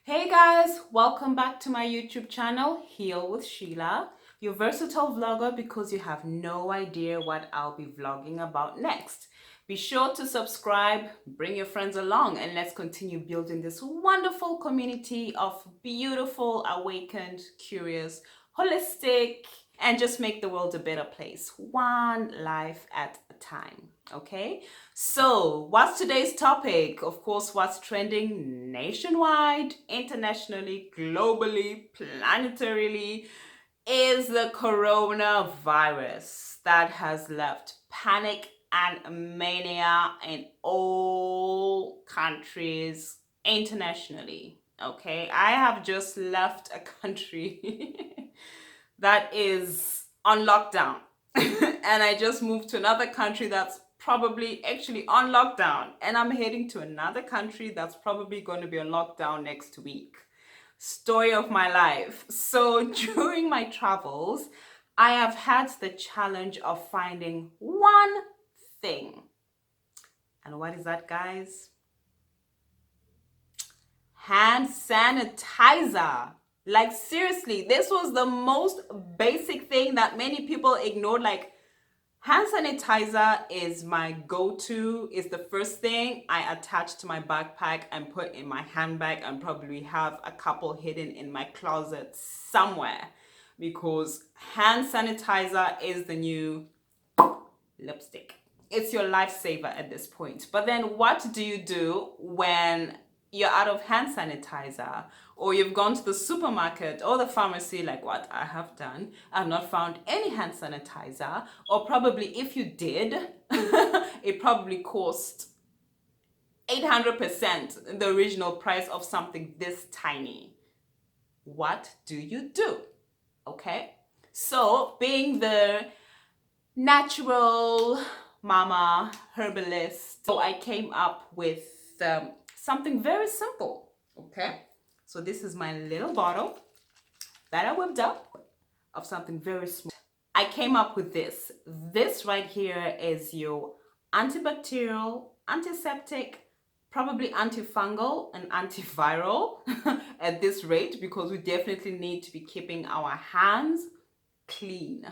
Hey guys, welcome back to my YouTube channel, Heal with Sheila, your versatile vlogger because you have no idea what I'll be vlogging about next. Be sure to subscribe, bring your friends along, and let's continue building this wonderful community of beautiful, awakened, curious, holistic, and just make the world a better place, one life at a time. Okay, so what's today's topic? Of course, what's trending nationwide, internationally, globally, planetarily is the coronavirus that has left panic and mania in all countries internationally. Okay, I have just left a country that is on lockdown. And I just moved to another country that's probably actually on lockdown. And I'm heading to another country that's probably going to be on lockdown next week. Story of my life. So during my travels, I have had the challenge of finding one thing. And what is that, guys? Hand sanitizer. Like seriously, this was the most basic thing that many people ignored. Like hand sanitizer is my go-to, is the first thing I attach to my backpack and put in my handbag and probably have a couple hidden in my closet somewhere because hand sanitizer is the new lipstick. It's your lifesaver at this point. But then what do you do when you're out of hand sanitizer or you've gone to the supermarket or the pharmacy, like what I have done? I've not found any hand sanitizer, or probably if you did, it probably cost 800% the original price of something this tiny. What do you do? Okay, so being the natural mama herbalist, so I came up with something very simple. Okay, so this is my little bottle that I whipped up of something very small. I came up with this right here is your antibacterial, antiseptic, probably antifungal and antiviral at this rate, because we definitely need to be keeping our hands clean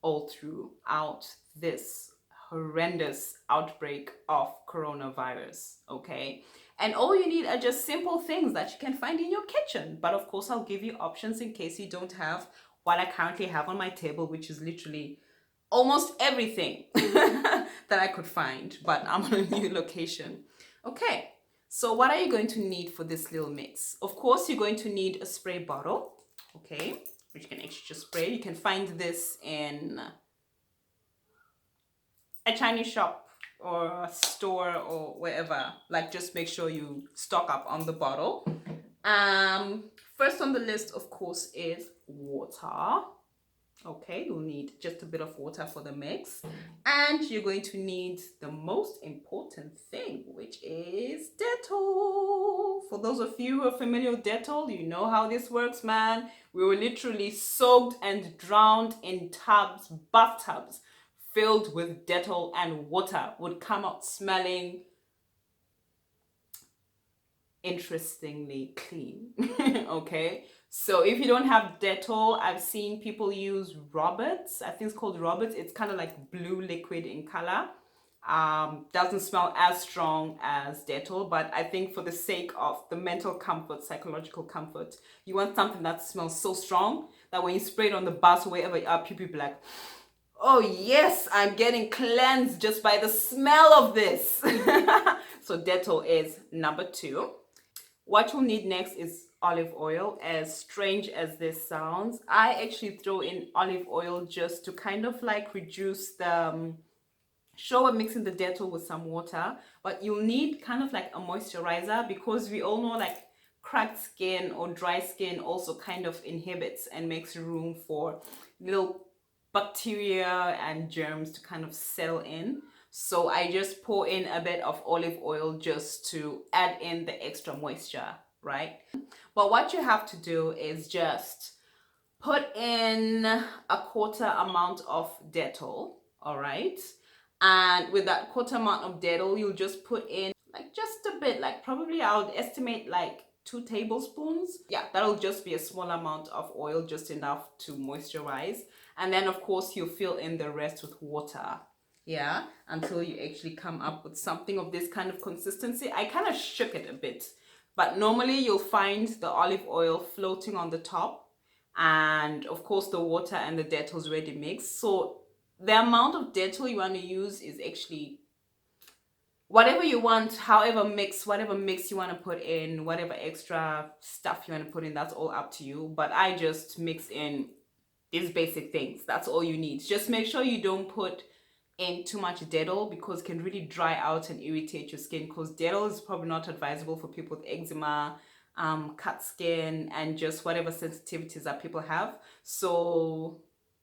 all throughout this horrendous outbreak of coronavirus. Okay, and all you need are just simple things that you can find in your kitchen, but of course I'll give you options in case you don't have what I currently have on my table, which is literally almost everything that I could find, but I'm on a new location. Okay, so what are you going to need for this little mix? Of course, you're going to need a spray bottle, okay, which you can actually just spray. You can find this in a Chinese shop or a store or wherever. Like, just make sure you stock up on the bottle. First on the list, of course, is water. Okay, you'll need just a bit of water for the mix, and you're going to need the most important thing, which is DETTOL. For those of you who are familiar with DETTOL, you know how this works, man. We were literally soaked and drowned in tubs, bathtubs filled with DETTOL, and water would come out smelling interestingly clean. Okay, so if you don't have DETTOL, I've seen people use Roberts. I think it's called Roberts. It's kind of like blue liquid in color. Doesn't smell as strong as DETTOL, but I think for the sake of the mental comfort, psychological comfort, you want something that smells so strong that when you spray it on the bus or wherever you are, people be like, oh yes, I'm getting cleansed just by the smell of this. So DETTOL is number 2. What you'll need next is olive oil. As strange as this sounds, I actually throw in olive oil just to kind of like reduce the sure, we're mixing the DETTOL with some water, but you'll need kind of like a moisturizer, because we all know like cracked skin or dry skin also kind of inhibits and makes room for little bacteria and germs to kind of settle in. So I just pour in a bit of olive oil just to add in the extra moisture, right? But what you have to do is just put in a quarter amount of DETTOL, all right? And with that quarter amount of DETTOL, you'll just put in like just a bit, like probably I would estimate like 2 tablespoons. Yeah, that'll just be a small amount of oil, just enough to moisturize. And then of course you fill in the rest with water. Yeah, until you actually come up with something of this kind of consistency. I kind of shook it a bit, but normally you'll find the olive oil floating on the top, and of course the water and the Dettol's ready mixed. So the amount of Dettol you want to use is actually whatever you want, whatever mix you want to put in, whatever extra stuff you want to put in, that's all up to you. But I just mix in these basic things. That's all you need. Just make sure you don't put in too much Dettol, because it can really dry out and irritate your skin, because Dettol is probably not advisable for people with eczema, cut skin, and just whatever sensitivities that people have. So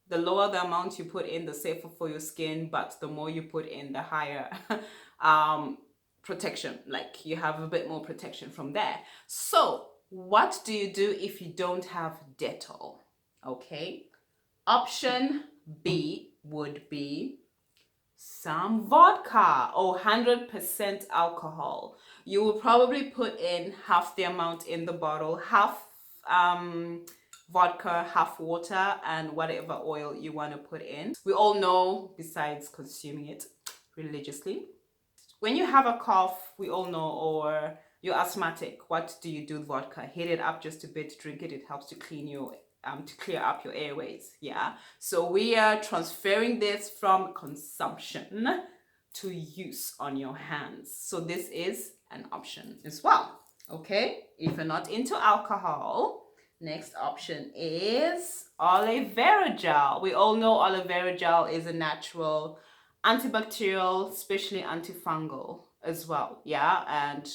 the lower the amount you put in, the safer for your skin, but the more you put in, the higher protection, like you have a bit more protection from there. So what do you do if you don't have Dettol? Okay, option B would be some vodka or 100% alcohol. You will probably put in half the amount in the bottle, half vodka, half water, and whatever oil you want to put in. We all know, besides consuming it religiously, when you have a cough, we all know, or you're asthmatic, what do you do with vodka? Heat it up just a bit, drink it. It helps to clean your to clear up your airways. Yeah, so we are transferring this from consumption to use on your hands. So this is an option as well. Okay, if you're not into alcohol, next option is aloe vera gel. We all know aloe vera gel is a natural antibacterial, especially antifungal as well. Yeah, and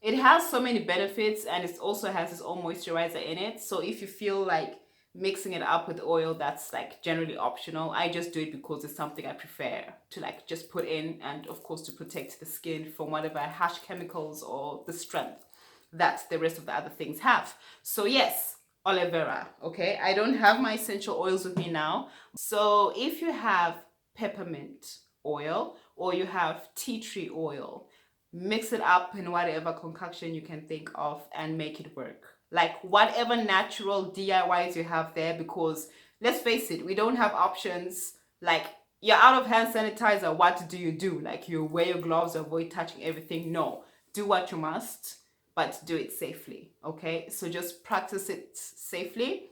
it has so many benefits, and it also has its own moisturizer in it. So if you feel like mixing it up with oil, that's like generally optional. I just do it because it's something I prefer to like just put in, and of course to protect the skin from whatever harsh chemicals or the strength that the rest of the other things have. So yes, aloe vera. Okay, I don't have my essential oils with me now. So if you have peppermint oil or you have tea tree oil, mix it up in whatever concoction you can think of and make it work. Like whatever natural DIYs you have there, because let's face it, we don't have options. Like, you're out of hand sanitizer, what do? Like, you wear your gloves, avoid touching everything? No, do what you must, but do it safely. Okay, so just practice it safely.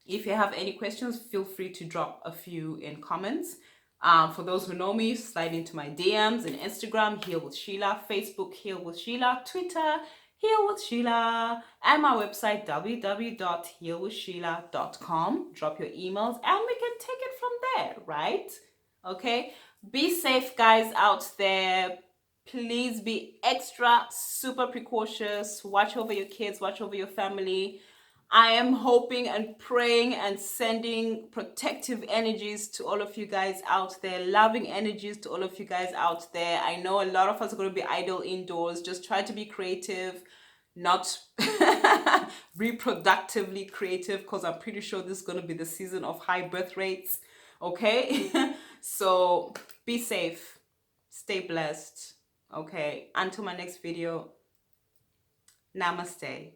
If you have any questions, feel free to drop a few in comments. For those who know me, slide into my DMs in Instagram, Heal with Sheila, Facebook, Heal with Sheila, Twitter, Heal with Sheila, and my website, www.healwithsheila.com. Drop your emails and we can take it from there, right? Okay, be safe, guys, out there. Please be extra, super precautious. Watch over your kids, watch over your family. I am hoping and praying and sending protective energies to all of you guys out there, loving energies to all of you guys out there. I know a lot of us are going to be idle indoors. Just try to be creative, not reproductively creative, because I'm pretty sure this is going to be the season of high birth rates. Okay, so be safe, stay blessed. Okay, until my next video, namaste.